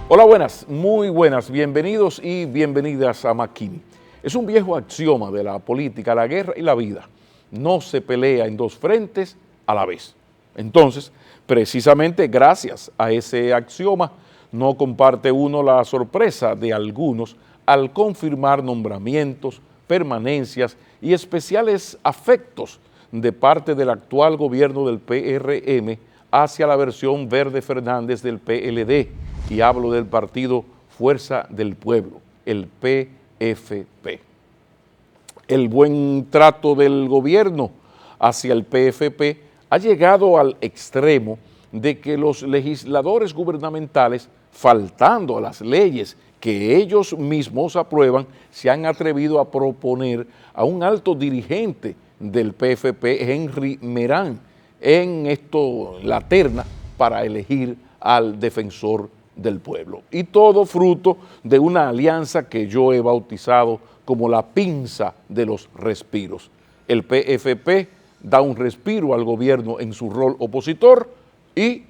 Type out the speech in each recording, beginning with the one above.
Hola, buenas, muy buenas, bienvenidos y bienvenidas a McKinney. Es un viejo axioma de la política, la guerra y la vida. No se pelea en dos frentes a la vez. Entonces, precisamente gracias a ese axioma, no comparte uno la sorpresa de algunos al confirmar nombramientos, permanencias y especiales afectos de parte del actual gobierno del PRM hacia la versión Verde Fernández del PLD, y hablo del partido Fuerza del Pueblo, el PFP. El buen trato del gobierno hacia el PFP ha llegado al extremo de que los legisladores gubernamentales, faltando a las leyes que ellos mismos aprueban, se han atrevido a proponer a un alto dirigente del PFP, Henry Merán, en la terna para elegir al defensor del pueblo. Y todo fruto de una alianza que yo he bautizado como la pinza de los respiros. El PFP da un respiro al gobierno en su rol opositor y,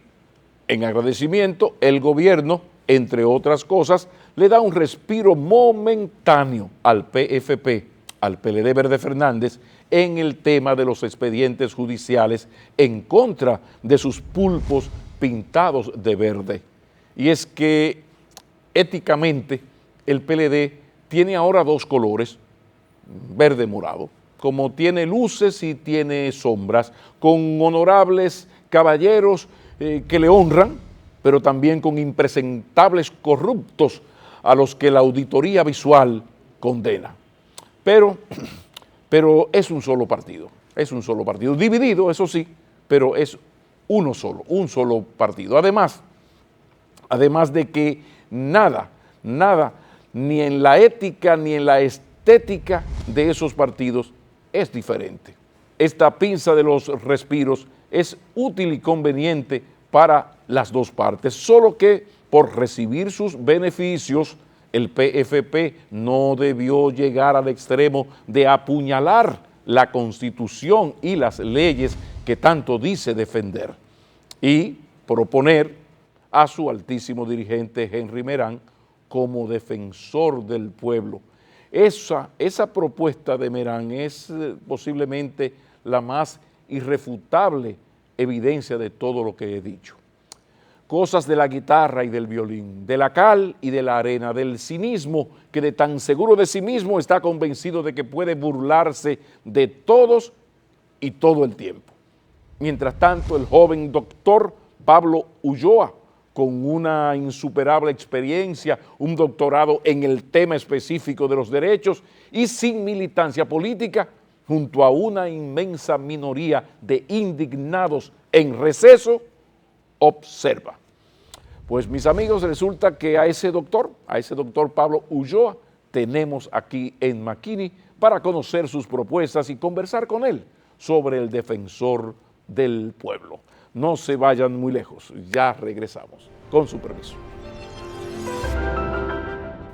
en agradecimiento, el gobierno, entre otras cosas, le da un respiro momentáneo al PFP, al PLD Verde Fernández, en el tema de los expedientes judiciales en contra de sus pulpos pintados de verde. Y es que éticamente el PLD tiene ahora dos colores, verde morado, como tiene luces y tiene sombras, con honorables caballeros que le honran, pero también con impresentables corruptos a los que la auditoría visual condena. Pero es un solo partido, dividido, eso sí, pero es un solo partido. Además de que nada, ni en la ética ni en la estética de esos partidos es diferente. Esta pinza de los respiros es útil y conveniente para las dos partes, solo que por recibir sus beneficios, el PFP no debió llegar al extremo de apuñalar la Constitución y las leyes que tanto dice defender y proponer a su altísimo dirigente Henry Merán como defensor del pueblo. Esa propuesta de Merán es posiblemente la más irrefutable evidencia de todo lo que he dicho. Cosas de la guitarra y del violín, de la cal y de la arena, del cinismo que de tan seguro de sí mismo está convencido de que puede burlarse de todos y todo el tiempo. Mientras tanto, el joven doctor Pablo Ulloa, con una insuperable experiencia, un doctorado en el tema específico de los derechos y sin militancia política, junto a una inmensa minoría de indignados en receso, observa. Pues mis amigos, resulta que a ese doctor Pablo Ulloa, tenemos aquí en McKinney para conocer sus propuestas y conversar con él sobre el defensor del pueblo. No se vayan muy lejos, ya regresamos, con su permiso.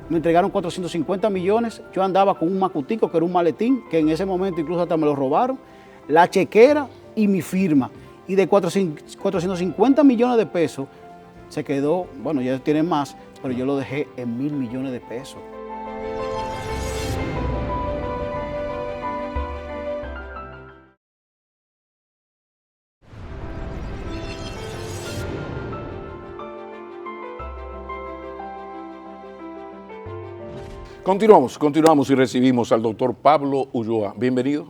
Me entregaron 450 millones, yo andaba con un macutico que era un maletín, que en ese momento incluso hasta me lo robaron, la chequera y mi firma. Y de 450 millones de pesos se quedó, bueno, ya tienen más, pero yo lo dejé en 1.000 millones de pesos. Continuamos y recibimos al doctor Pablo Ulloa. Bienvenido.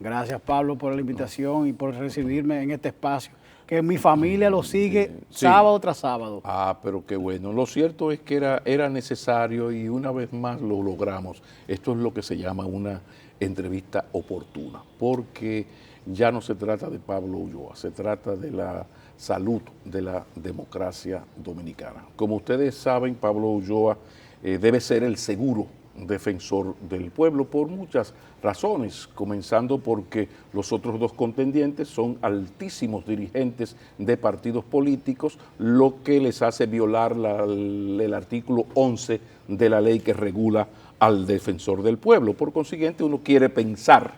Gracias, Pablo, por la invitación y por recibirme en este espacio, que mi familia lo sigue sábado tras sábado. Ah, pero qué bueno. Lo cierto es que era necesario y una vez más lo logramos. Esto es lo que se llama una entrevista oportuna, porque ya no se trata de Pablo Ulloa, se trata de la salud de la democracia dominicana. Como ustedes saben, Pablo Ulloa debe ser el seguro defensor del pueblo por muchas razones, comenzando porque los otros dos contendientes son altísimos dirigentes de partidos políticos, lo que les hace violar el artículo 11 de la ley que regula al defensor del pueblo. Por consiguiente, uno quiere pensar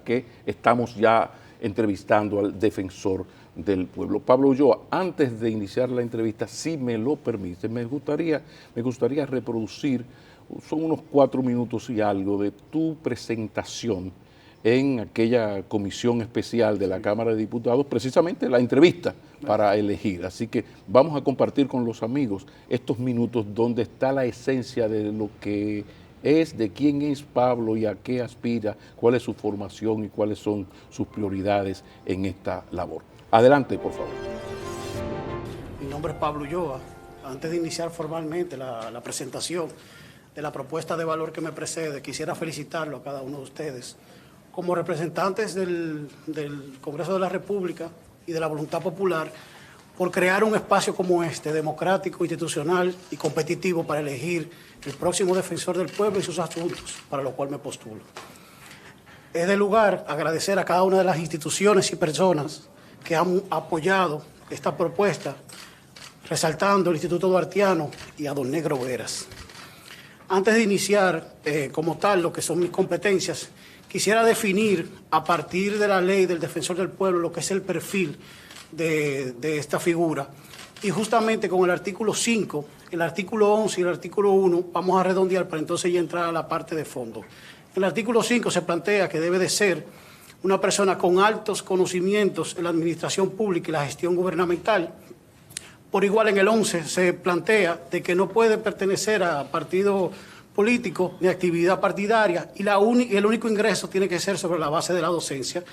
que estamos ya entrevistando al defensor del pueblo. Pablo Ulloa, antes de iniciar la entrevista, si me lo permite, me gustaría reproducir, son unos 4 minutos y algo, de tu presentación en aquella comisión especial de la Cámara de Diputados, precisamente la entrevista para elegir. Así que vamos a compartir con los amigos estos minutos donde está la esencia de lo que es, de quién es Pablo y a qué aspira, cuál es su formación y cuáles son sus prioridades en esta labor. Adelante, por favor. Mi nombre es Pablo Ulloa. Antes de iniciar formalmente la presentación de la propuesta de valor que me precede, quisiera felicitarlo a cada uno de ustedes como representantes del Congreso de la República y de la voluntad popular por crear un espacio como este, democrático, institucional y competitivo para elegir el próximo defensor del pueblo y sus asuntos, para lo cual me postulo. Es de lugar agradecer a cada una de las instituciones y personas que han apoyado esta propuesta, resaltando el Instituto Duartiano y a don Negro Veras. Antes de iniciar como tal lo que son mis competencias, quisiera definir a partir de la ley del defensor del pueblo lo que es el perfil de esta figura. Y justamente con el artículo 5, el artículo 11 y el artículo 1 vamos a redondear para entonces ya entrar a la parte de fondo. En el artículo 5 se plantea que debe de ser una persona con altos conocimientos en la administración pública y la gestión gubernamental. Por igual en el 11 se plantea de que no puede pertenecer a partido político ni actividad partidaria y el único ingreso tiene que ser sobre la base de la docencia.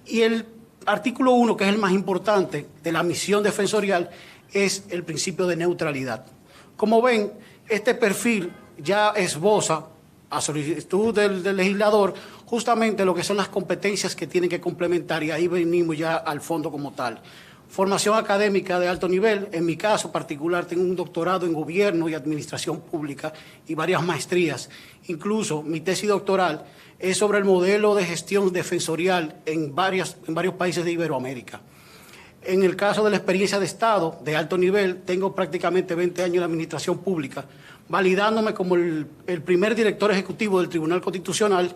Y el artículo 1, que es el más importante de la misión defensorial, es el principio de neutralidad. Como ven, este perfil ya esboza a solicitud del legislador justamente lo que son las competencias que tienen que complementar, y ahí venimos ya al fondo como tal. Formación académica de alto nivel, en mi caso particular tengo un doctorado en gobierno y administración pública y varias maestrías. Incluso mi tesis doctoral es sobre el modelo de gestión defensorial en varios países de Iberoamérica. En el caso de la experiencia de Estado de alto nivel, tengo prácticamente 20 años en administración pública, validándome como el primer director ejecutivo del Tribunal Constitucional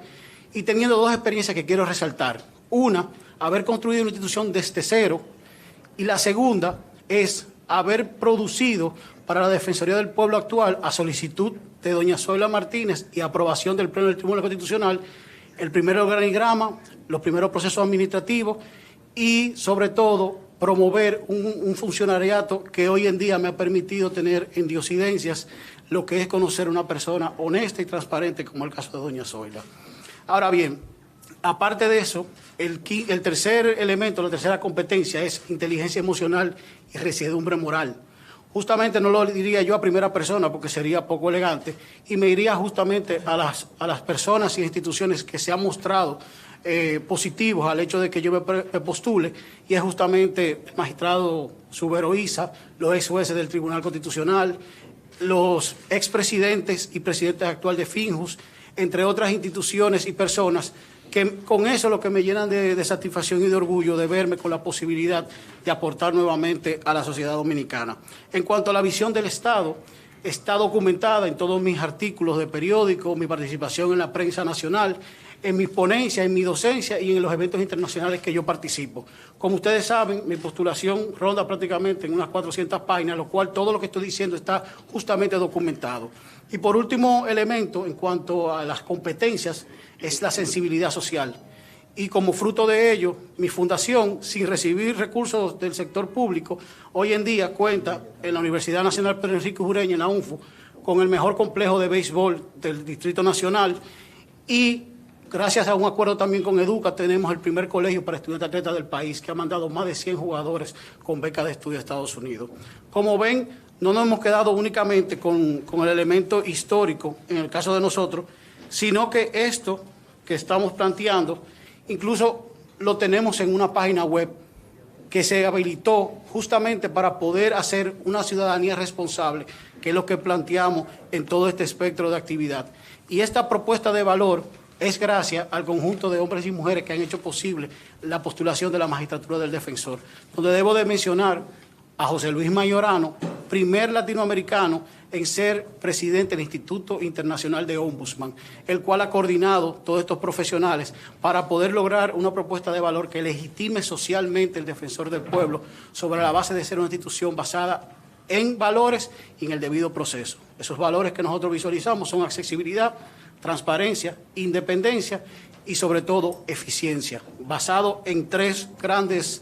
y teniendo 2 experiencias que quiero resaltar. Una, haber construido una institución desde cero, y la segunda es haber producido para la Defensoría del Pueblo actual, a solicitud de doña Zoila Martínez y aprobación del Pleno del Tribunal Constitucional, el primer organigrama, los primeros procesos administrativos y, sobre todo, promover un funcionariato que hoy en día me ha permitido tener en diosidencias lo que es conocer a una persona honesta y transparente, como el caso de doña Zoila. Ahora bien, aparte de eso, el tercer elemento, la tercera competencia es inteligencia emocional y resiedumbre moral. Justamente no lo diría yo a primera persona porque sería poco elegante y me iría justamente a las personas y instituciones que se han mostrado positivos al hecho de que yo me postule, y es justamente el magistrado Subero Isa, los ex jueces del Tribunal Constitucional, los expresidentes y presidentes actuales de Finjus, entre otras instituciones y personas que con eso lo que me llenan de satisfacción y de orgullo de verme con la posibilidad de aportar nuevamente a la sociedad dominicana. En cuanto a la visión del Estado, está documentada en todos mis artículos de periódico, mi participación en la prensa nacional, en mis ponencias, en mi docencia y en los eventos internacionales que yo participo. Como ustedes saben, mi postulación ronda prácticamente en unas 400 páginas, lo cual todo lo que estoy diciendo está justamente documentado. Y por último elemento, en cuanto a las competencias, es la sensibilidad social. Y como fruto de ello, mi fundación, sin recibir recursos del sector público, hoy en día cuenta en la Universidad Nacional Pedro Enrique Ureña, en la UNFU, con el mejor complejo de béisbol del Distrito Nacional y gracias a un acuerdo también con Educa, tenemos el primer colegio para estudiantes atletas del país, que ha mandado más de 100 jugadores con becas de estudio a Estados Unidos. Como ven, no nos hemos quedado únicamente con el elemento histórico, en el caso de nosotros, sino que esto que estamos planteando, incluso lo tenemos en una página web que se habilitó justamente para poder hacer una ciudadanía responsable, que es lo que planteamos en todo este espectro de actividad. Y esta propuesta de valor es gracias al conjunto de hombres y mujeres que han hecho posible la postulación de la magistratura del defensor, donde debo de mencionar a José Luis Mayorano, primer latinoamericano en ser presidente del Instituto Internacional de Ombudsman, el cual ha coordinado todos estos profesionales para poder lograr una propuesta de valor que legitime socialmente el defensor del pueblo sobre la base de ser una institución basada en valores y en el debido proceso. Esos valores que nosotros visualizamos son accesibilidad, transparencia, independencia y sobre todo eficiencia, basado en tres grandes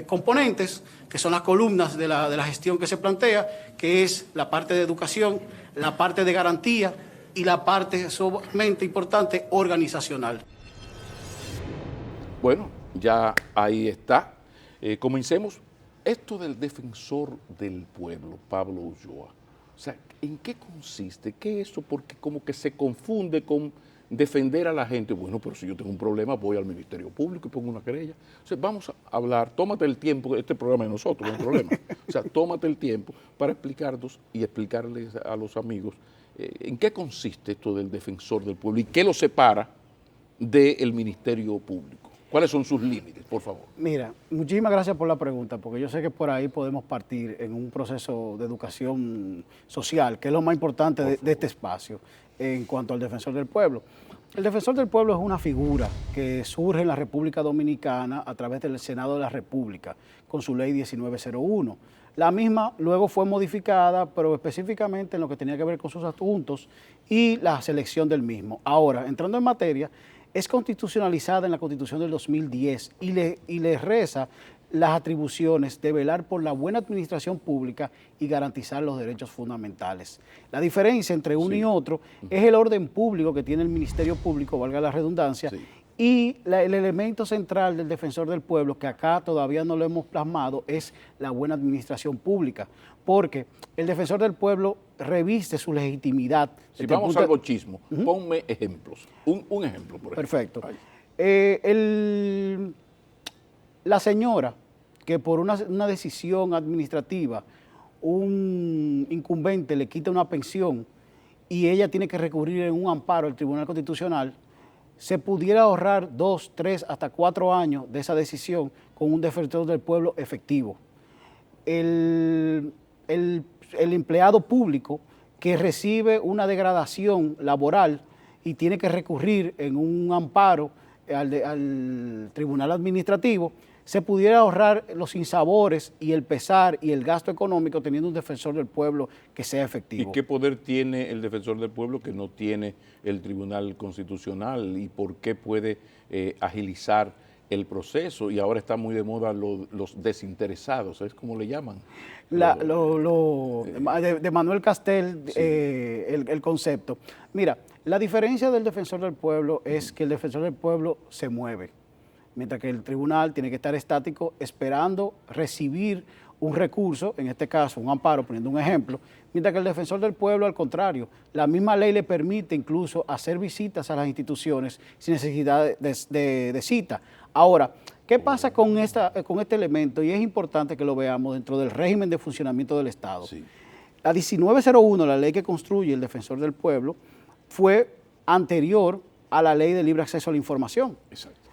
componentes que son las columnas de la gestión que se plantea, que es la parte de educación, la parte de garantía y la parte sumamente importante organizacional. Bueno, ya ahí está. Comencemos. Esto del defensor del pueblo, Pablo Ulloa, o sea, ¿en qué consiste? ¿Qué es eso? Porque como que se confunde con defender a la gente. Bueno, pero si yo tengo un problema, voy al Ministerio Público y pongo una querella. O sea, vamos a hablar, tómate el tiempo, este programa de nosotros, no hay problema. O sea, tómate el tiempo para explicarnos y explicarles a los amigos en qué consiste esto del defensor del pueblo y qué lo separa del Ministerio Público. ¿Cuáles son sus límites, por favor? Mira, muchísimas gracias por la pregunta, porque yo sé que por ahí podemos partir en un proceso de educación social, que es lo más importante de este espacio en cuanto al defensor del pueblo. El defensor del pueblo es una figura que surge en la República Dominicana a través del Senado de la República, con su ley 1901. La misma luego fue modificada, pero específicamente en lo que tenía que ver con sus asuntos y la selección del mismo. Ahora, entrando en materia, es constitucionalizada en la Constitución del 2010 y le reza las atribuciones de velar por la buena administración pública y garantizar los derechos fundamentales. La diferencia entre uno y otro es el orden público que tiene el Ministerio Público, valga la redundancia, y el elemento central del defensor del pueblo, que acá todavía no lo hemos plasmado, es la buena administración pública, porque el defensor del pueblo reviste su legitimidad. Si vamos al bochismo, ponme ejemplos. Un ejemplo, por ejemplo. Perfecto. La señora que por una decisión administrativa un incumbente le quita una pensión y ella tiene que recurrir en un amparo al Tribunal Constitucional, se pudiera ahorrar 2, 3, hasta 4 años de esa decisión con un defensor del pueblo efectivo. El empleado público que recibe una degradación laboral y tiene que recurrir en un amparo al Tribunal Administrativo, se pudiera ahorrar los sinsabores y el pesar y el gasto económico teniendo un defensor del pueblo que sea efectivo. ¿Y qué poder tiene el defensor del pueblo que no tiene el Tribunal Constitucional? ¿Y por qué puede agilizar el proceso? Y ahora está muy de moda los desinteresados, ¿sabes cómo le llaman? De Manuel Castel, sí. El concepto. Mira, la diferencia del defensor del pueblo es que el defensor del pueblo se mueve, mientras que el tribunal tiene que estar estático esperando recibir un recurso, en este caso un amparo, poniendo un ejemplo, mientras que el defensor del pueblo, al contrario, la misma ley le permite incluso hacer visitas a las instituciones sin necesidad de cita. Ahora, ¿qué pasa con este elemento? Y es importante que lo veamos dentro del régimen de funcionamiento del Estado. Sí. La 1901, la ley que construye el defensor del pueblo, fue anterior a la ley de libre acceso a la información. Exacto.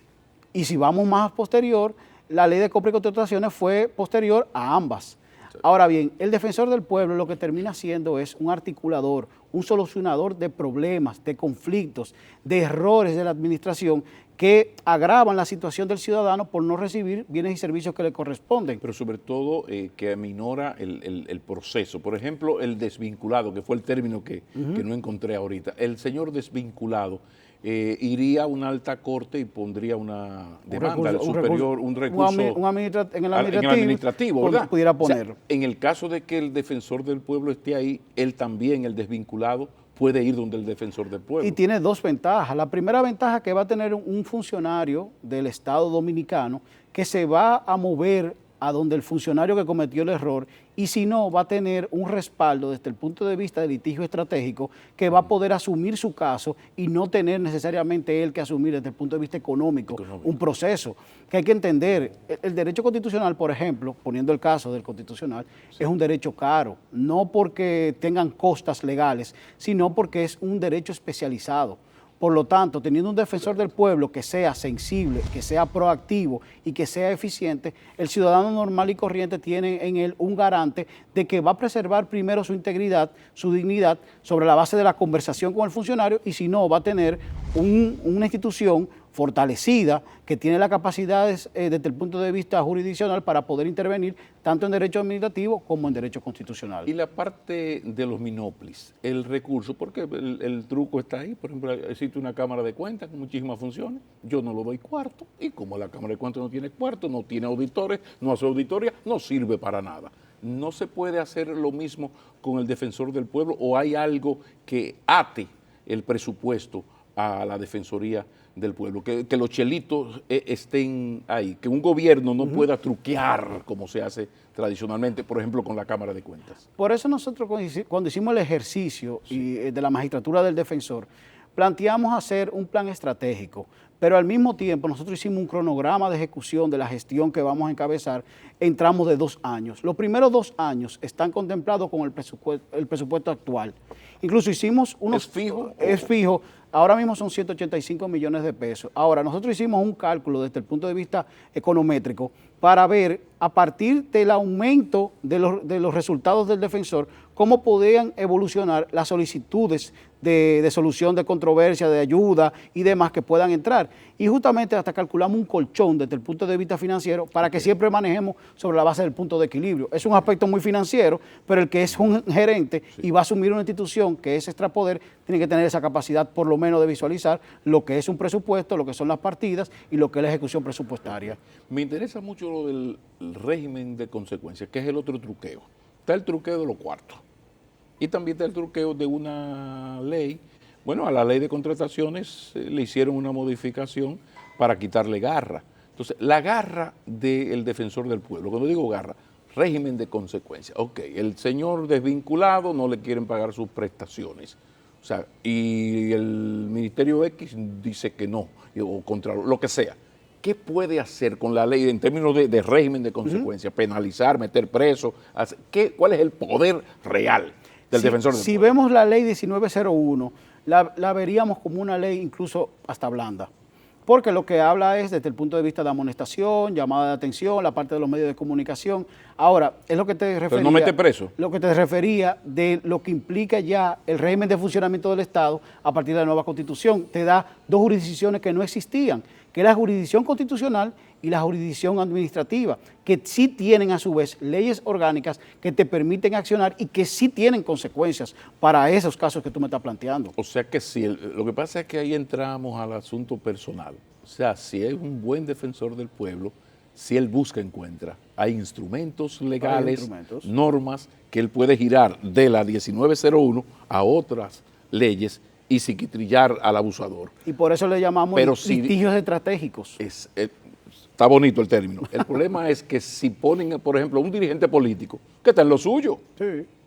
Y si vamos más posterior, la ley de compra y contrataciones fue posterior a ambas. Sí. Ahora bien, el defensor del pueblo lo que termina siendo es un articulador, un solucionador de problemas, de conflictos, de errores de la administración que agravan la situación del ciudadano por no recibir bienes y servicios que le corresponden. Pero sobre todo que aminora el proceso. Por ejemplo, el desvinculado, que fue el término que no encontré ahorita. El señor desvinculado iría a una alta corte y pondría una demanda al superior, un recurso en el administrativo, ¿verdad? Pudiera ponerlo. O sea, en el caso de que el defensor del pueblo esté ahí, él también, el desvinculado, puede ir donde el defensor del pueblo. Y tiene dos ventajas. La primera ventaja que va a tener un funcionario del Estado Dominicano que se va a mover a donde el funcionario que cometió el error, y si no, va a tener un respaldo desde el punto de vista de litigio estratégico que va a poder asumir su caso y no tener necesariamente él que asumir desde el punto de vista económico un proceso. Que hay que entender, el derecho constitucional, por ejemplo, poniendo el caso del constitucional, es un derecho caro, no porque tengan costas legales, sino porque es un derecho especializado. Por lo tanto, teniendo un defensor del pueblo que sea sensible, que sea proactivo y que sea eficiente, el ciudadano normal y corriente tiene en él un garante de que va a preservar primero su integridad, su dignidad, sobre la base de la conversación con el funcionario, y si no, va a tener una institución fortalecida, que tiene las capacidades desde el punto de vista jurisdiccional para poder intervenir tanto en derecho administrativo como en derecho constitucional. Y la parte de los minoplis, el recurso, porque el truco está ahí. Por ejemplo, existe una cámara de cuentas con muchísimas funciones, yo no lo doy cuarto, y como la cámara de cuentas no tiene cuarto, no tiene auditores, no hace auditoría, no sirve para nada. ¿No se puede hacer lo mismo con el defensor del pueblo, o hay algo que ate el presupuesto a la Defensoría del Pueblo, que los chelitos estén ahí, que un gobierno no pueda truquear como se hace tradicionalmente, por ejemplo, con la Cámara de Cuentas? Por eso nosotros cuando hicimos el ejercicio de la magistratura del defensor, planteamos hacer un plan estratégico, pero al mismo tiempo nosotros hicimos un cronograma de ejecución de la gestión que vamos a encabezar en tramos de 2 años. Los primeros 2 años están contemplados con el presupuesto actual. Incluso hicimos unos... ¿Es fijo? Es fijo. Ahora mismo son 185 millones de pesos. Ahora, nosotros hicimos un cálculo desde el punto de vista econométrico para ver, a partir del aumento de los resultados del defensor, cómo podían evolucionar las solicitudes de solución de controversia, de ayuda y demás que puedan entrar. Y justamente hasta calculamos un colchón desde el punto de vista financiero para que siempre manejemos sobre la base del punto de equilibrio. Es un aspecto muy financiero, pero el que es un gerente y va a asumir una institución que es extrapoder, tiene que tener esa capacidad por lo menos de visualizar lo que es un presupuesto, lo que son las partidas y lo que es la ejecución presupuestaria. Me interesa mucho lo del régimen de consecuencias, que es el otro truqueo. Está el truqueo de los cuartos. Y también está el truqueo de una ley. Bueno, a la ley de contrataciones le hicieron una modificación para quitarle garra. Entonces, la garra del defensor del pueblo, cuando digo garra, régimen de consecuencias. Ok, el señor desvinculado no le quieren pagar sus prestaciones. O sea, y el Ministerio X dice que no, o contra lo que sea. ¿Qué puede hacer con la ley en términos de régimen de consecuencias? Penalizar, meter preso. ¿Cuál es el poder real del defensor del pueblo? Si vemos la ley 1901, la veríamos como una ley incluso hasta blanda, porque lo que habla es desde el punto de vista de amonestación, llamada de atención, la parte de los medios de comunicación. Ahora, es lo que te refería. Pero no mete preso. Lo que te refería de lo que implica ya el régimen de funcionamiento del Estado a partir de la nueva Constitución. Te da 2 jurisdicciones que no existían, que es la jurisdicción constitucional y la jurisdicción administrativa, que sí tienen a su vez leyes orgánicas que te permiten accionar y que sí tienen consecuencias para esos casos que tú me estás planteando. O sea que sí, lo que pasa es que ahí entramos al asunto personal. O sea, si es un buen defensor del pueblo, si él busca, encuentra. Hay instrumentos legales, normas que él puede girar de la 1901 a otras leyes y psiquitrillar al abusador. Y por eso le llamamos litigios estratégicos. Está bonito el término. El problema es que si ponen, por ejemplo, un dirigente político que está en lo suyo,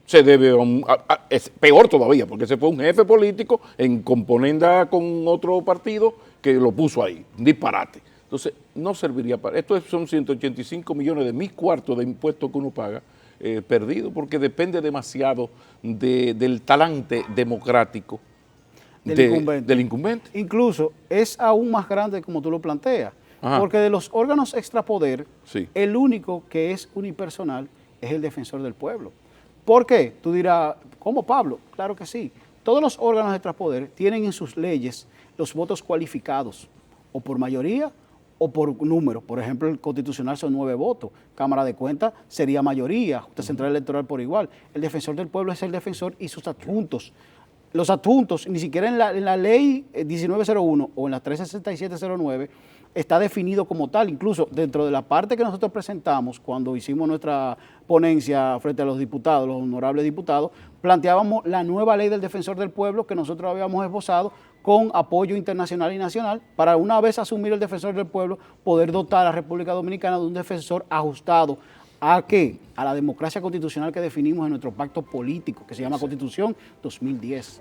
se debe es peor todavía, porque ese fue un jefe político en componenda con otro partido que lo puso ahí, un disparate. Entonces, no serviría para... Esto son 185 millones de mis cuartos de impuestos que uno paga, perdido, porque depende demasiado del talante democrático del incumbente. Incluso es aún más grande como tú lo planteas. Ajá. Porque de los órganos extrapoder, el único que es unipersonal es el defensor del pueblo. ¿Por qué? Tú dirás, ¿cómo, Pablo? Claro que sí. Todos los órganos extrapoder tienen en sus leyes los votos cualificados, o por mayoría o por número. Por ejemplo, el constitucional son 9 votos. Cámara de Cuentas sería mayoría, Junta Central Electoral por igual. El defensor del pueblo es el defensor y sus adjuntos. los adjuntos, ni siquiera en la ley 1901 o en la 36709 está definido como tal. Incluso dentro de la parte que nosotros presentamos cuando hicimos nuestra ponencia frente a los diputados, los honorables diputados, planteábamos la nueva ley del defensor del pueblo que nosotros habíamos esbozado con apoyo internacional y nacional para, una vez asumir el defensor del pueblo, poder dotar a la República Dominicana de un defensor ajustado ¿a qué? A la democracia constitucional que definimos en nuestro pacto político, que se llama Constitución 2010.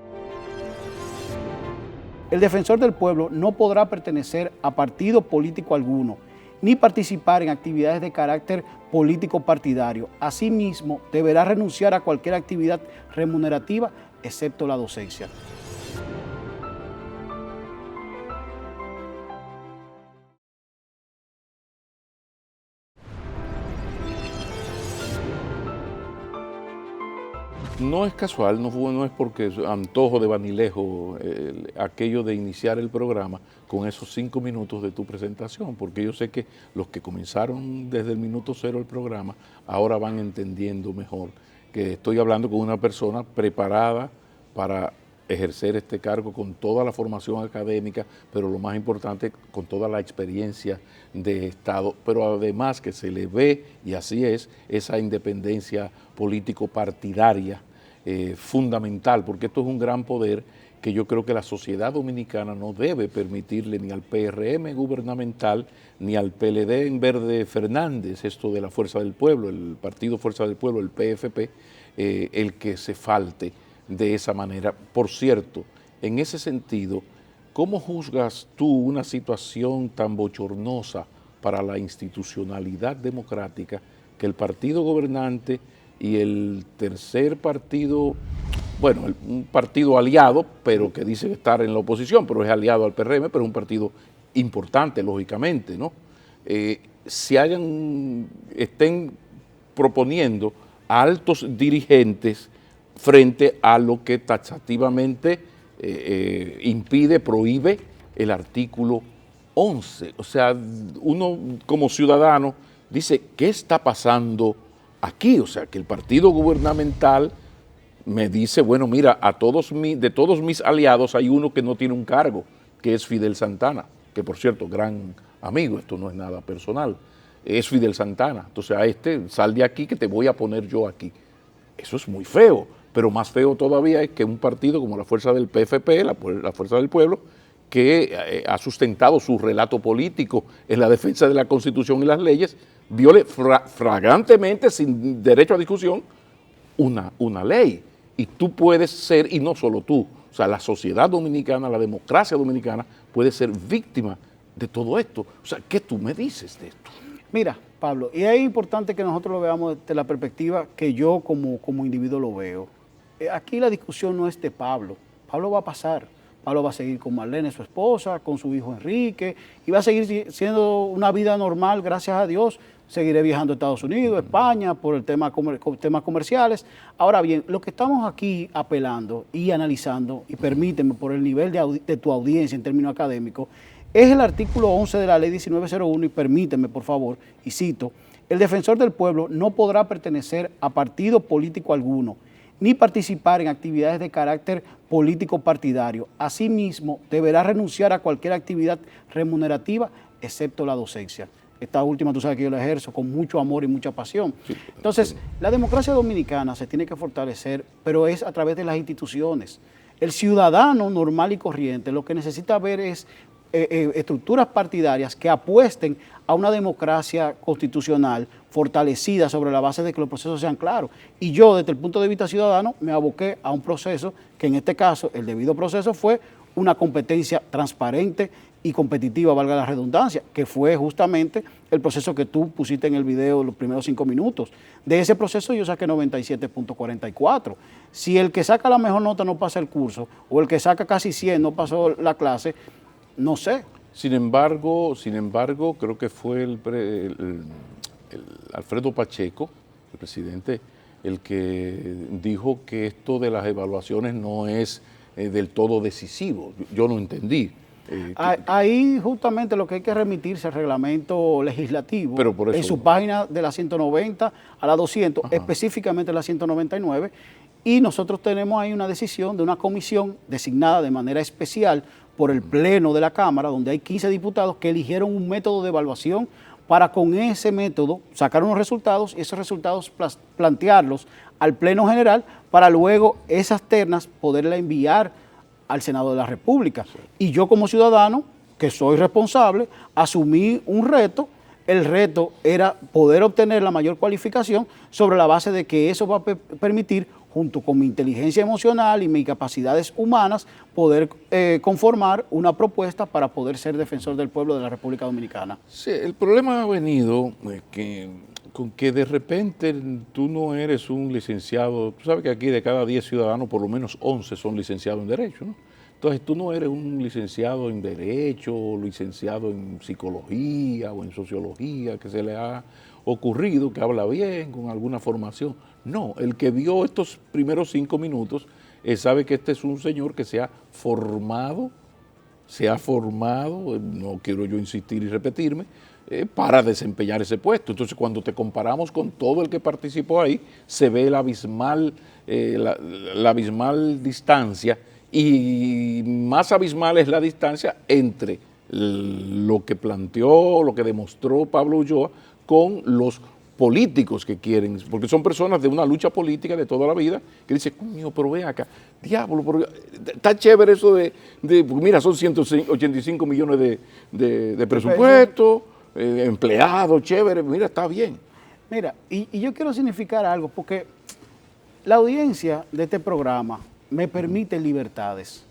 El defensor del pueblo no podrá pertenecer a partido político alguno, ni participar en actividades de carácter político partidario. Asimismo, deberá renunciar a cualquier actividad remunerativa, excepto la docencia. No es casual, no es porque es antojo de vanilejo aquello de iniciar el programa con esos 5 minutos de tu presentación, porque yo sé que los que comenzaron desde el minuto cero el programa ahora van entendiendo mejor que estoy hablando con una persona preparada para ejercer este cargo con toda la formación académica, pero lo más importante, con toda la experiencia de Estado, pero además que se le ve, y así es, esa independencia político-partidaria fundamental, porque esto es un gran poder que yo creo que la sociedad dominicana no debe permitirle ni al PRM gubernamental ni al PLD en Verde Fernández, esto de la Fuerza del Pueblo, el Partido Fuerza del Pueblo, el PFP, el que se falte de esa manera. Por cierto, en ese sentido, ¿cómo juzgas tú una situación tan bochornosa para la institucionalidad democrática que el partido gobernante y el tercer partido, bueno, un partido aliado, pero que dice estar en la oposición, pero es aliado al PRM, pero es un partido importante, lógicamente, ¿no? Estén proponiendo a altos dirigentes frente a lo que taxativamente impide, prohíbe el artículo 11. O sea, uno como ciudadano dice, ¿qué está pasando aquí? O sea, que el partido gubernamental me dice, bueno, mira, de todos mis aliados hay uno que no tiene un cargo, que es Fidel Santana, que por cierto, gran amigo, esto no es nada personal, es Fidel Santana. Entonces a sal de aquí que te voy a poner yo aquí. Eso es muy feo, pero más feo todavía es que un partido como la Fuerza del PFP, la Fuerza del Pueblo, que ha sustentado su relato político en la defensa de la Constitución y las leyes, viole flagrantemente, sin derecho a discusión, una ley. Y tú puedes ser, y no solo tú, o sea, la sociedad dominicana, la democracia dominicana puede ser víctima de todo esto. O sea, ¿qué tú me dices de esto? Mira, Pablo, y es importante que nosotros lo veamos desde la perspectiva que yo como individuo lo veo. Aquí la discusión no es de Pablo. Pablo va a pasar. Pablo va a seguir con Marlene, su esposa, con su hijo Enrique, y va a seguir siendo una vida normal, gracias a Dios. Seguiré viajando a Estados Unidos, España, por el temas comerciales. Ahora bien, lo que estamos aquí apelando y analizando, y permíteme, por el nivel de tu audiencia en términos académicos, es el artículo 11 de la ley 1901, y permíteme, por favor, y cito, el defensor del pueblo no podrá pertenecer a partido político alguno, ni participar en actividades de carácter político partidario. Asimismo, deberá renunciar a cualquier actividad remunerativa, excepto la docencia. Esta última, tú sabes que yo la ejerzo con mucho amor y mucha pasión. Sí. Entonces, la democracia dominicana se tiene que fortalecer, pero es a través de las instituciones. El ciudadano normal y corriente lo que necesita ver es estructuras partidarias que apuesten a una democracia constitucional fortalecida sobre la base de que los procesos sean claros. Y yo, desde el punto de vista ciudadano, me aboqué a un proceso que en este caso, el debido proceso fue una competencia transparente y competitiva, valga la redundancia, que fue justamente el proceso que tú pusiste en el video los primeros 5 minutos. De ese proceso yo saqué 97.44. Si el que saca la mejor nota no pasa el curso, o el que saca casi 100 no pasó la clase, no sé. Sin embargo, creo que fue el Alfredo Pacheco, el presidente, el que dijo que esto de las evaluaciones no es del todo decisivo. Yo no entendí. Ahí justamente lo que hay que remitirse al reglamento legislativo, pero por eso, en su página de la 190 a la 200, ajá, específicamente la 199, Y nosotros tenemos ahí una decisión de una comisión designada de manera especial por el Pleno de la Cámara, donde hay 15 diputados que eligieron un método de evaluación para con ese método sacar unos resultados y esos resultados plantearlos al Pleno General para luego esas ternas poderla enviar al Senado de la República. Y yo como ciudadano, que soy responsable, asumí un reto. El reto era poder obtener la mayor cualificación sobre la base de que eso va a permitir, junto con mi inteligencia emocional y mis capacidades humanas, poder conformar una propuesta para poder ser defensor del pueblo de la República Dominicana. Sí, el problema ha venido con que de repente tú no eres un licenciado. Tú sabes que aquí de cada 10 ciudadanos, por lo menos 11 son licenciados en Derecho, ¿no? Entonces tú no eres un licenciado en Derecho, o licenciado en Psicología o en Sociología, que se le ha ocurrido, que habla bien, con alguna formación. No, el que vio estos primeros 5 minutos sabe que este es un señor que se ha formado, no quiero yo insistir y repetirme, para desempeñar ese puesto. Entonces, cuando te comparamos con todo el que participó ahí, se ve la abismal distancia, y más abismal es la distancia entre lo que planteó, lo que demostró Pablo Ulloa con los políticos que quieren, porque son personas de una lucha política de toda la vida, que dicen, coño, pero ve acá, diablo, pero está chévere eso porque mira, son 185 millones de presupuesto, empleados, chévere, mira, está bien. Mira, y yo quiero significar algo, porque la audiencia de este programa me permite libertades.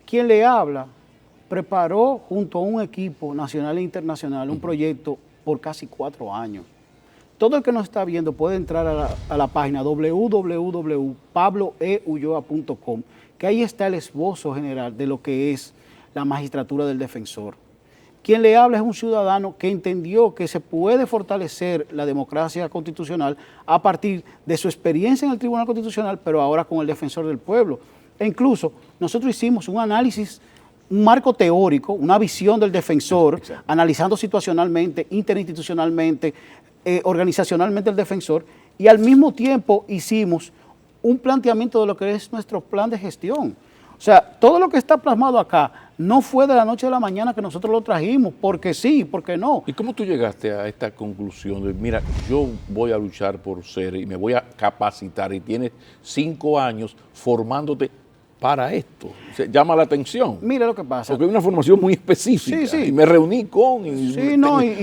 Quien le habla preparó junto a un equipo nacional e internacional un proyecto por casi 4 años. Todo el que nos está viendo puede entrar a la página www.pabloeulloa.com, que ahí está el esbozo general de lo que es la magistratura del defensor. Quien le habla es un ciudadano que entendió que se puede fortalecer la democracia constitucional a partir de su experiencia en el Tribunal Constitucional, pero ahora con el defensor del pueblo. E incluso nosotros hicimos un análisis, un marco teórico, una visión del defensor, analizando situacionalmente, interinstitucionalmente, organizacionalmente el defensor, y al mismo tiempo hicimos un planteamiento de lo que es nuestro plan de gestión. O sea, todo lo que está plasmado acá no fue de la noche a la mañana que nosotros lo trajimos, porque sí, porque no. ¿Y cómo tú llegaste a esta conclusión de, mira, yo voy a luchar por ser y me voy a capacitar, y tienes 5 años formándote para esto? Se llama la atención. Mira lo que pasa. Porque hay una formación muy específica. Sí, sí. Y me reuní con los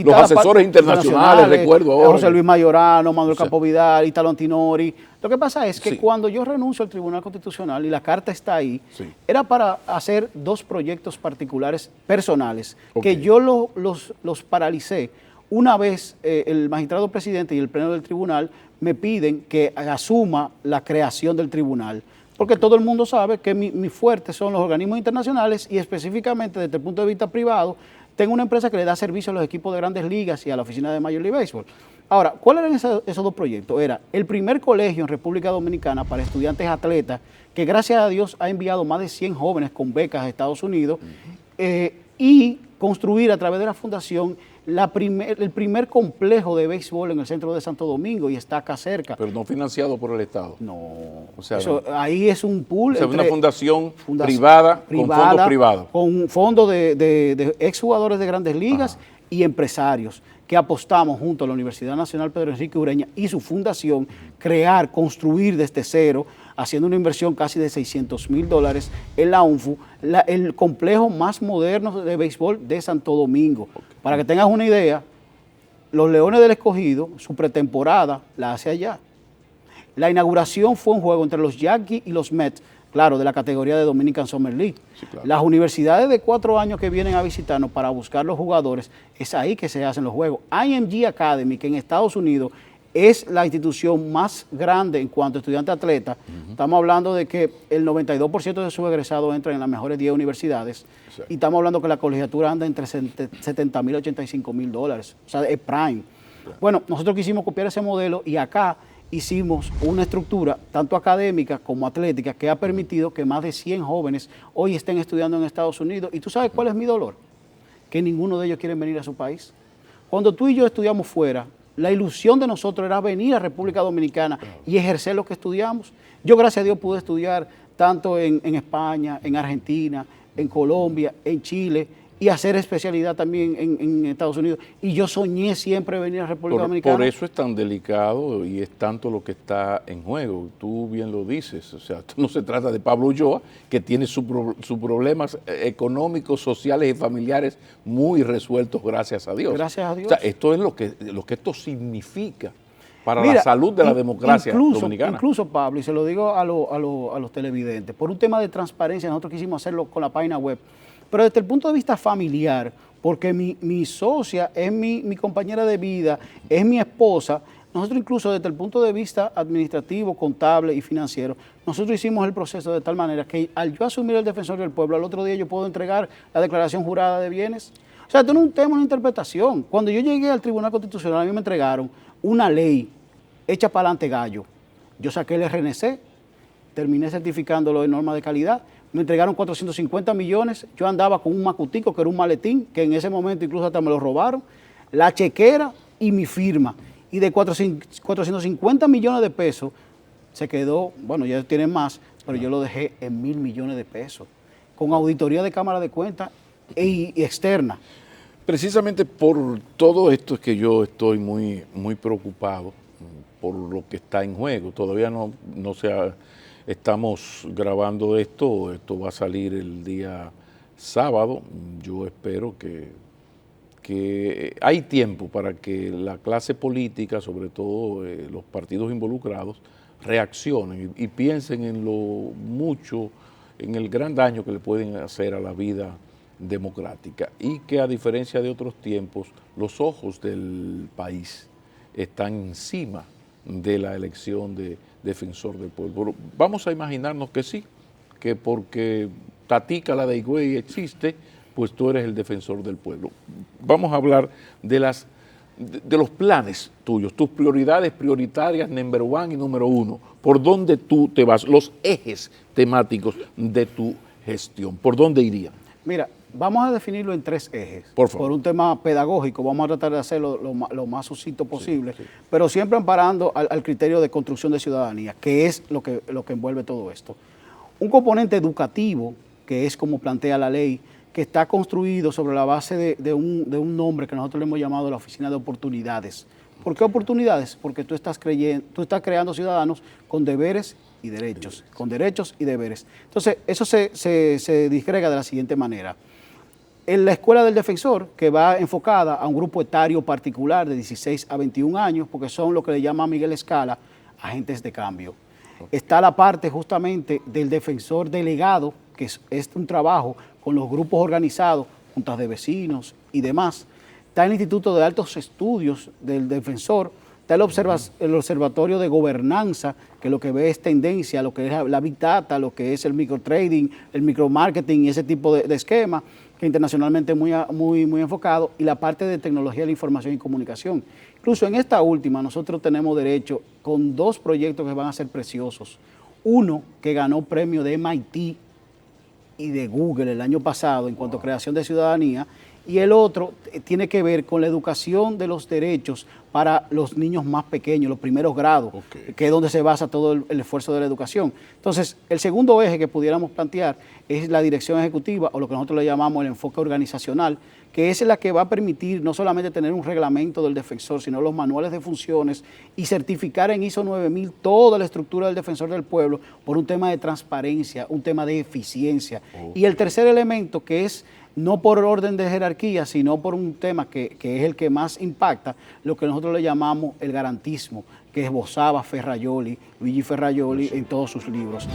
los asesores internacionales, recuerdo ahora. José Luis Mayorano, Manuel Campo Vidal, Italo Antinori. Lo que pasa es que cuando yo renuncio al Tribunal Constitucional y la carta está ahí, era para hacer 2 proyectos particulares personales, que yo los paralicé. Una vez el magistrado presidente y el pleno del tribunal me piden que asuma la creación del tribunal, porque todo el mundo sabe que mi fuerte son los organismos internacionales, y específicamente desde el punto de vista privado, tengo una empresa que le da servicio a los equipos de Grandes Ligas y a la oficina de Major League Baseball. Ahora, ¿cuáles eran esos 2 proyectos? Era el primer colegio en República Dominicana para estudiantes atletas, que gracias a Dios ha enviado más de 100 jóvenes con becas a Estados Unidos, y construir a través de la fundación el primer complejo de béisbol en el centro de Santo Domingo, y está acá cerca. Pero no financiado por el Estado. No, o sea, ahí es un pool. O sea, una fundación privada con fondos privados. Con fondos de exjugadores de Grandes Ligas y empresarios, que apostamos junto a la Universidad Nacional Pedro Enrique Ureña y su fundación, construir desde cero, haciendo una inversión casi de $600,000 en la UNFU, el complejo más moderno de béisbol de Santo Domingo. Para que tengas una idea, los Leones del Escogido, su pretemporada la hace allá. La inauguración fue un juego entre los Yankees y los Mets, claro, de la categoría de Dominican Summer League. Sí, claro. Las universidades de 4 años que vienen a visitarnos para buscar los jugadores, es ahí que se hacen los juegos. IMG Academy, que en Estados Unidos es la institución más grande en cuanto a estudiantes atletas. Estamos hablando de que el 92% de sus egresados entran en las mejores 10 universidades. Sí. Y estamos hablando que la colegiatura anda entre $70,000 y $85,000. O sea, es prime. Sí. Bueno, nosotros quisimos copiar ese modelo, y acá hicimos una estructura tanto académica como atlética que ha permitido que más de 100 jóvenes hoy estén estudiando en Estados Unidos. ¿Y tú sabes cuál es mi dolor? Que ninguno de ellos quiere venir a su país. Cuando tú y yo estudiamos fuera, la ilusión de nosotros era venir a República Dominicana y ejercer lo que estudiamos. Yo, gracias a Dios, pude estudiar tanto en España, en Argentina, en Colombia, en Chile, y hacer especialidad también en Estados Unidos. Y yo soñé siempre venir a República Dominicana. Por eso es tan delicado y es tanto lo que está en juego. Tú bien lo dices, o sea, esto no se trata de Pablo Ulloa, que tiene sus problemas económicos, sociales y familiares muy resueltos, gracias a Dios. Gracias a Dios. O sea, esto es lo que esto significa para la salud de la democracia dominicana. Incluso, Pablo, y se lo digo a los televidentes, por un tema de transparencia, nosotros quisimos hacerlo con la página web, pero desde el punto de vista familiar, porque mi socia es mi compañera de vida, es mi esposa, nosotros incluso desde el punto de vista administrativo, contable y financiero, nosotros hicimos el proceso de tal manera que al yo asumir el defensor del pueblo, al otro día yo puedo entregar la declaración jurada de bienes. O sea, esto no es un tema, una interpretación. Cuando yo llegué al Tribunal Constitucional, a mí me entregaron una ley hecha para adelante gallo. Yo saqué el RNC, terminé certificándolo de norma de calidad, me entregaron 450 millones, yo andaba con un macutico que era un maletín, que en ese momento incluso hasta me lo robaron, la chequera y mi firma. Y de 450 millones de pesos se quedó, bueno, ya tienen más, pero yo lo dejé en 1.000 millones de pesos, con auditoría de Cámara de Cuentas y externa. Precisamente por todo esto es que yo estoy muy, muy preocupado por lo que está en juego. Todavía no estamos grabando esto va a salir el día sábado. Yo espero que hay tiempo para que la clase política, sobre todo los partidos involucrados, reaccionen y piensen en lo mucho, en el gran daño que le pueden hacer a la vida democrática, y que a diferencia de otros tiempos, los ojos del país están encima de la elección de defensor del pueblo. Vamos a imaginarnos que sí, que porque Tatica la de Higüey existe, pues tú eres el defensor del pueblo. Vamos a hablar de los planes tuyos, tus prioridades prioritarias, number one y número uno, por dónde tú te vas, los ejes temáticos de tu gestión, ¿por dónde iría? Mira, vamos a definirlo en 3 ejes. Por favor. Por un tema pedagógico, vamos a tratar de hacerlo lo más sucinto posible, pero siempre amparando al criterio de construcción de ciudadanía, que es lo que envuelve todo esto. Un componente educativo, que es como plantea la ley, que está construido sobre la base de un nombre que nosotros le hemos llamado la Oficina de Oportunidades. ¿Por qué oportunidades? Porque tú estás creando ciudadanos con deberes y derechos, con derechos y deberes. Entonces, eso se disgrega de la siguiente manera. En la Escuela del Defensor, que va enfocada a un grupo etario particular de 16 a 21 años, porque son lo que le llama Miguel Escala agentes de cambio. Está la parte justamente del defensor delegado, que es un trabajo con los grupos organizados, juntas de vecinos y demás. Está el Instituto de Altos Estudios del Defensor, está el Observatorio de Gobernanza, que lo que ve es tendencia, lo que es la Big Data, lo que es el microtrading, el micromarketing y ese tipo de esquema, que internacionalmente es muy enfocado, y la parte de tecnología de la información y comunicación. Incluso en esta última nosotros tenemos derecho con 2 proyectos que van a ser preciosos. Uno que ganó premio de MIT y de Google el año pasado en cuanto a creación de ciudadanía, y el otro tiene que ver con la educación de los derechos para los niños más pequeños, los primeros grados, que es donde se basa todo el esfuerzo de la educación. Entonces, el segundo eje que pudiéramos plantear es la dirección ejecutiva, o lo que nosotros le llamamos el enfoque organizacional, que es la que va a permitir no solamente tener un reglamento del defensor, sino los manuales de funciones y certificar en ISO 9000 toda la estructura del defensor del pueblo por un tema de transparencia, un tema de eficiencia. Y el tercer elemento, que es no por orden de jerarquía, sino por un tema que es el que más impacta, lo que nosotros le llamamos el garantismo, que esbozaba Luigi Ferrajoli en todos sus libros.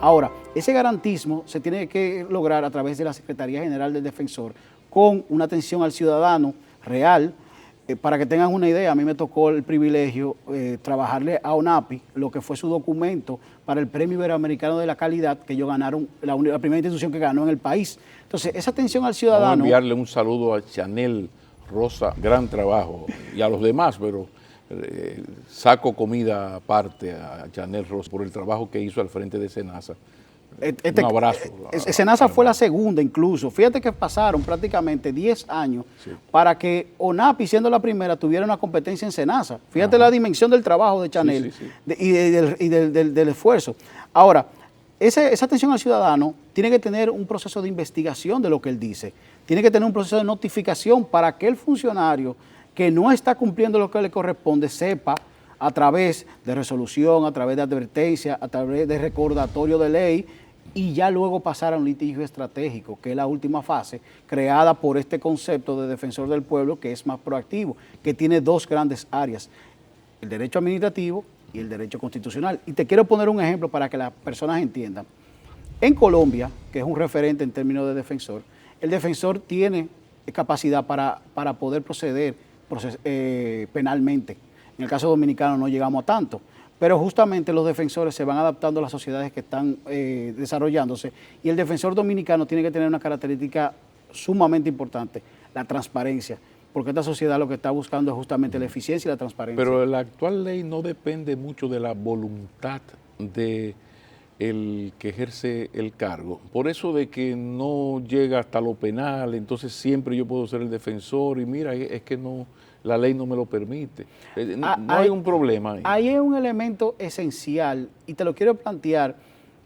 Ahora, ese garantismo se tiene que lograr a través de la Secretaría General del Defensor, con una atención al ciudadano real. Para que tengan una idea, a mí me tocó el privilegio trabajarle a ONAPI lo que fue su documento para el Premio Iberoamericano de la Calidad, que ellos ganaron, la primera institución que ganó en el país. Entonces, esa atención al ciudadano... Vamos a enviarle un saludo a Chanel Rosa, gran trabajo, y a los demás, pero saco comida aparte a Chanel Rosa por el trabajo que hizo al frente de Senasa. Un abrazo. Senasa fue la segunda incluso. Fíjate que pasaron prácticamente 10 años para que ONAPI, siendo la primera, tuviera una competencia en Senasa. Fíjate la dimensión del trabajo de Chanel y del esfuerzo. Ahora, esa atención al ciudadano tiene que tener un proceso de investigación de lo que él dice. Tiene que tener un proceso de notificación para que el funcionario que no está cumpliendo lo que le corresponde sepa, a través de resolución, a través de advertencia, a través de recordatorio de ley, y ya luego pasar a un litigio estratégico, que es la última fase, creada por este concepto de defensor del pueblo, que es más proactivo, que tiene dos grandes áreas, el derecho administrativo y el derecho constitucional. Y te quiero poner un ejemplo para que las personas entiendan. En Colombia, que es un referente en términos de defensor, el defensor tiene capacidad para poder proceder penalmente. En el caso dominicano no llegamos a tanto, pero justamente los defensores se van adaptando a las sociedades que están desarrollándose, y el defensor dominicano tiene que tener una característica sumamente importante, la transparencia, porque esta sociedad lo que está buscando es justamente la eficiencia y la transparencia. Pero la actual ley no depende mucho de la voluntad de el que ejerce el cargo. Por eso de que no llega hasta lo penal, entonces siempre yo puedo ser el defensor y mira, es que no, la ley no me lo permite. No hay un problema ahí. Ahí es un elemento esencial y te lo quiero plantear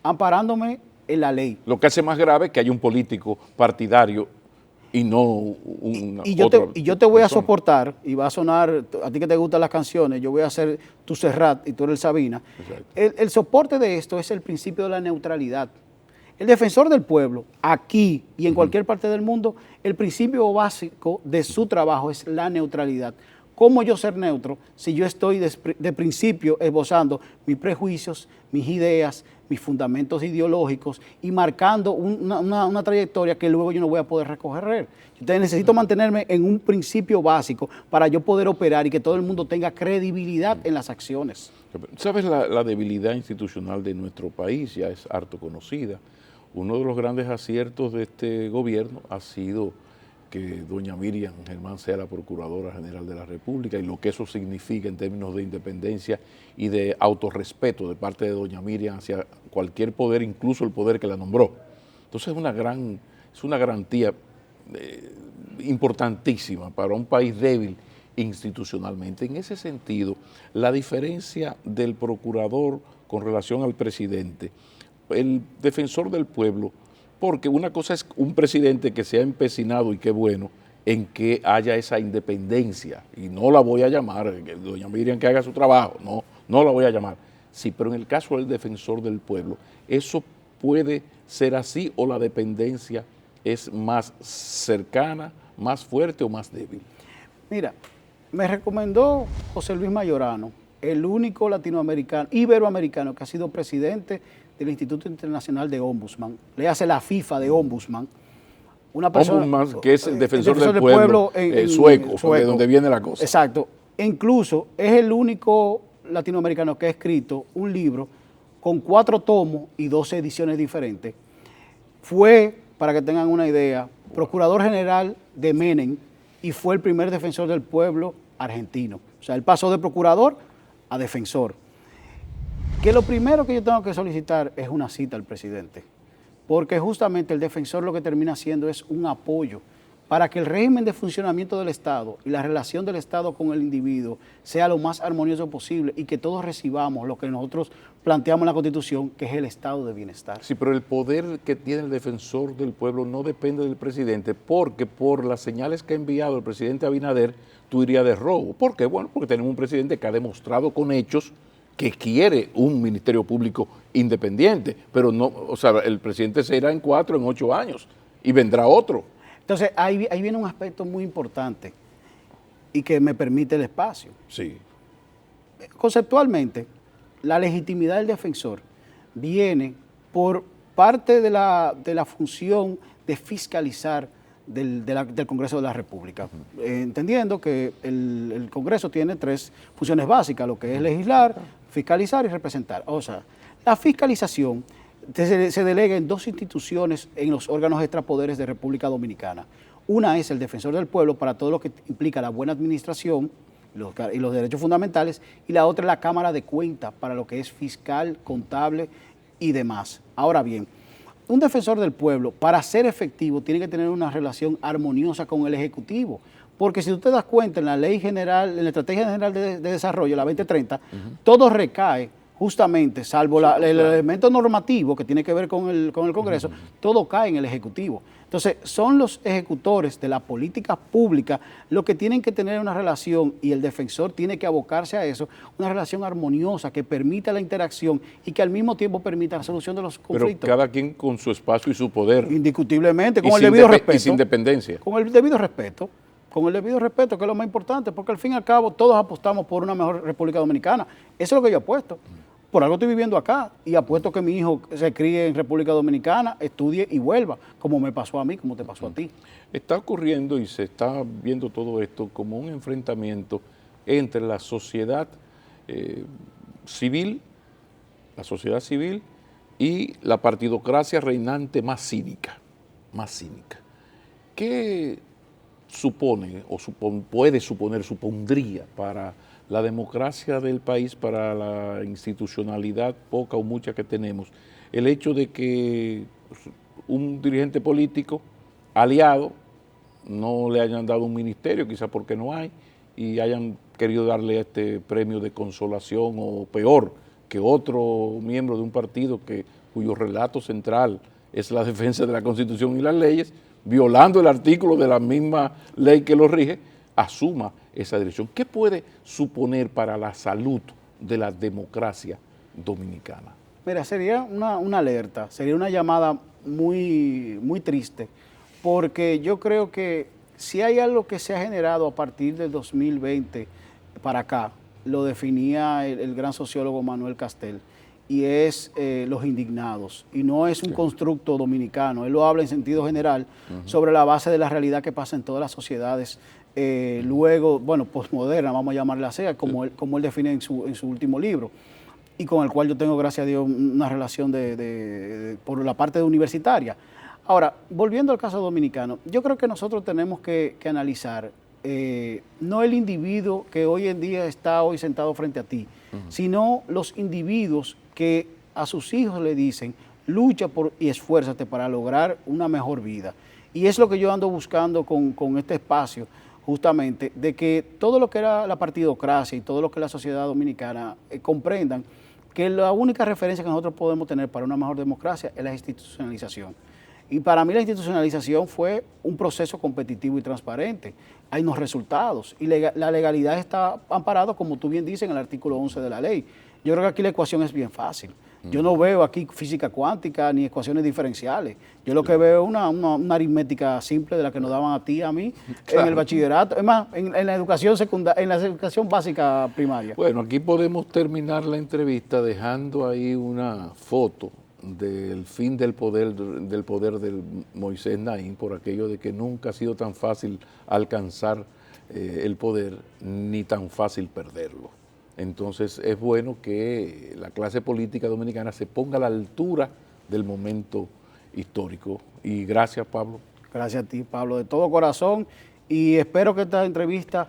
amparándome en la ley. Lo que hace más grave es que haya un político partidario y no un yo te voy a soportar, y va a sonar, a ti que te gustan las canciones, yo voy a ser tu Serrat y tú eres el Sabina. El soporte de esto es el principio de la neutralidad. El defensor del pueblo, aquí y en cualquier parte del mundo, el principio básico de su trabajo es la neutralidad. ¿Cómo yo ser neutro si yo estoy de principio esbozando mis prejuicios, mis ideas, mis fundamentos ideológicos y marcando una trayectoria que luego yo no voy a poder recoger? Entonces necesito mantenerme en un principio básico para yo poder operar y que todo el mundo tenga credibilidad en las acciones. ¿Sabes la debilidad institucional de nuestro país? Ya es harto conocida. Uno de los grandes aciertos de este gobierno ha sido que doña Miriam Germán sea la Procuradora General de la República, y lo que eso significa en términos de independencia y de autorrespeto de parte de doña Miriam hacia cualquier poder, incluso el poder que la nombró. Entonces es una garantía importantísima para un país débil institucionalmente. En ese sentido, la diferencia del procurador con relación al presidente, el defensor del pueblo, porque una cosa es un presidente que se ha empecinado, y qué bueno, en que haya esa independencia, y no la voy a llamar, doña Miriam que haga su trabajo, no la voy a llamar. Sí, pero en el caso del defensor del pueblo, ¿eso puede ser así o la dependencia es más cercana, más fuerte o más débil? Mira, me recomendó José Luis Mayorano, el único latinoamericano, iberoamericano que ha sido presidente del Instituto Internacional de Ombudsman, le hace la FIFA de Ombudsman. Una persona, Ombudsman, que es el defensor del pueblo sueco, de donde viene la cosa. Exacto. E incluso es el único latinoamericano que ha escrito un libro con 4 tomos y 12 ediciones diferentes. Fue, para que tengan una idea, procurador general de Menem y fue el primer defensor del pueblo argentino. O sea, él pasó de procurador a defensor. Que lo primero que yo tengo que solicitar es una cita al presidente, porque justamente el defensor lo que termina haciendo es un apoyo para que el régimen de funcionamiento del Estado y la relación del Estado con el individuo sea lo más armonioso posible y que todos recibamos lo que nosotros planteamos en la Constitución, que es el estado de bienestar. Sí, pero el poder que tiene el defensor del pueblo no depende del presidente, porque por las señales que ha enviado el presidente Abinader, tú irías de robo. ¿Por qué? Bueno, porque tenemos un presidente que ha demostrado con hechos que quiere un ministerio público independiente, pero no, o sea, el presidente se irá en 4, en 8 años y vendrá otro. Entonces, ahí viene un aspecto muy importante y que me permite el espacio. Sí. Conceptualmente, la legitimidad del defensor viene por parte de la función de fiscalizar del Congreso de la República, entendiendo que el Congreso tiene 3 funciones básicas, lo que es legislar, fiscalizar y representar. O sea, la fiscalización se delega en 2 instituciones en los órganos extrapoderes de República Dominicana. Una es el defensor del pueblo para todo lo que implica la buena administración y los derechos fundamentales, y la otra es la Cámara de Cuentas para lo que es fiscal, contable y demás. Ahora bien, un defensor del pueblo, para ser efectivo, tiene que tener una relación armoniosa con el Ejecutivo. Porque si tú te das cuenta, en la Ley General, en la Estrategia General de Desarrollo, la 2030, todo recae justamente, salvo el elemento normativo que tiene que ver con el Congreso, todo cae en el Ejecutivo. Entonces, son los ejecutores de la política pública los que tienen que tener una relación, y el defensor tiene que abocarse a eso, una relación armoniosa que permita la interacción y que al mismo tiempo permita la solución de los conflictos. Pero cada quien con su espacio y su poder. Indiscutiblemente, con el debido respeto. Y sin dependencia. Con el debido respeto. Con el debido respeto, que es lo más importante, porque al fin y al cabo todos apostamos por una mejor República Dominicana. Eso es lo que yo apuesto. Por algo estoy viviendo acá y apuesto que mi hijo se críe en República Dominicana, estudie y vuelva, como me pasó a mí, como te pasó a ti. Está ocurriendo y se está viendo todo esto como un enfrentamiento entre la sociedad civil y la partidocracia reinante más cínica. ¿Qué supone o supondría para la democracia del país, para la institucionalidad poca o mucha que tenemos, el hecho de que un dirigente político aliado no le hayan dado un ministerio, quizás porque no hay, y hayan querido darle este premio de consolación, o peor, que otro miembro de un partido cuyo relato central es la defensa de la Constitución y las leyes, violando el artículo de la misma ley que lo rige, asuma esa dirección? ¿Qué puede suponer para la salud de la democracia dominicana? Mira, sería una alerta, sería una llamada muy, muy triste, porque yo creo que si hay algo que se ha generado a partir del 2020 para acá, lo definía el gran sociólogo Manuel Castel, y es los indignados, y no es un constructo dominicano, él lo habla en sentido general sobre la base de la realidad que pasa en todas las sociedades, luego, bueno, posmoderna, vamos a llamarla así, como él define en su último libro, y con el cual yo tengo, gracias a Dios, una relación por la parte universitaria. Ahora, volviendo al caso dominicano, yo creo que nosotros tenemos que analizar no el individuo que hoy en día está hoy sentado frente a ti, sino los individuos que a sus hijos le dicen, lucha y esfuérzate para lograr una mejor vida. Y es lo que yo ando buscando con este espacio, justamente, de que todo lo que era la partidocracia y todo lo que la sociedad dominicana comprendan que la única referencia que nosotros podemos tener para una mejor democracia es la institucionalización. Y para mí la institucionalización fue un proceso competitivo y transparente. Hay unos resultados y la legalidad está amparada, como tú bien dices, en el artículo 11 de la ley. Yo creo que aquí la ecuación es bien fácil. Yo no veo aquí física cuántica ni ecuaciones diferenciales. Yo lo que veo es una aritmética simple de la que nos daban a ti y a mí en el bachillerato. Es más, en la educación en la educación básica primaria. Bueno, aquí podemos terminar la entrevista dejando ahí una foto del fin del poder del Moisés Naín, por aquello de que nunca ha sido tan fácil alcanzar el poder ni tan fácil perderlo. Entonces es bueno que la clase política dominicana se ponga a la altura del momento histórico. Y gracias, Pablo. Gracias a ti, Pablo, de todo corazón, y espero que esta entrevista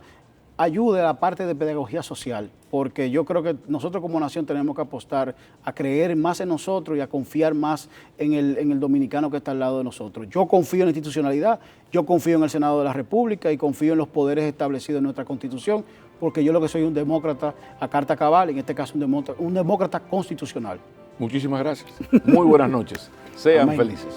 ayude a la parte de pedagogía social, porque yo creo que nosotros como nación tenemos que apostar a creer más en nosotros y a confiar más en el dominicano que está al lado de nosotros. Yo confío en la institucionalidad, yo confío en el Senado de la República y confío en los poderes establecidos en nuestra Constitución, porque yo lo que soy un demócrata a carta cabal, en este caso un demócrata constitucional. Muchísimas gracias. Muy buenas noches. Sean felices.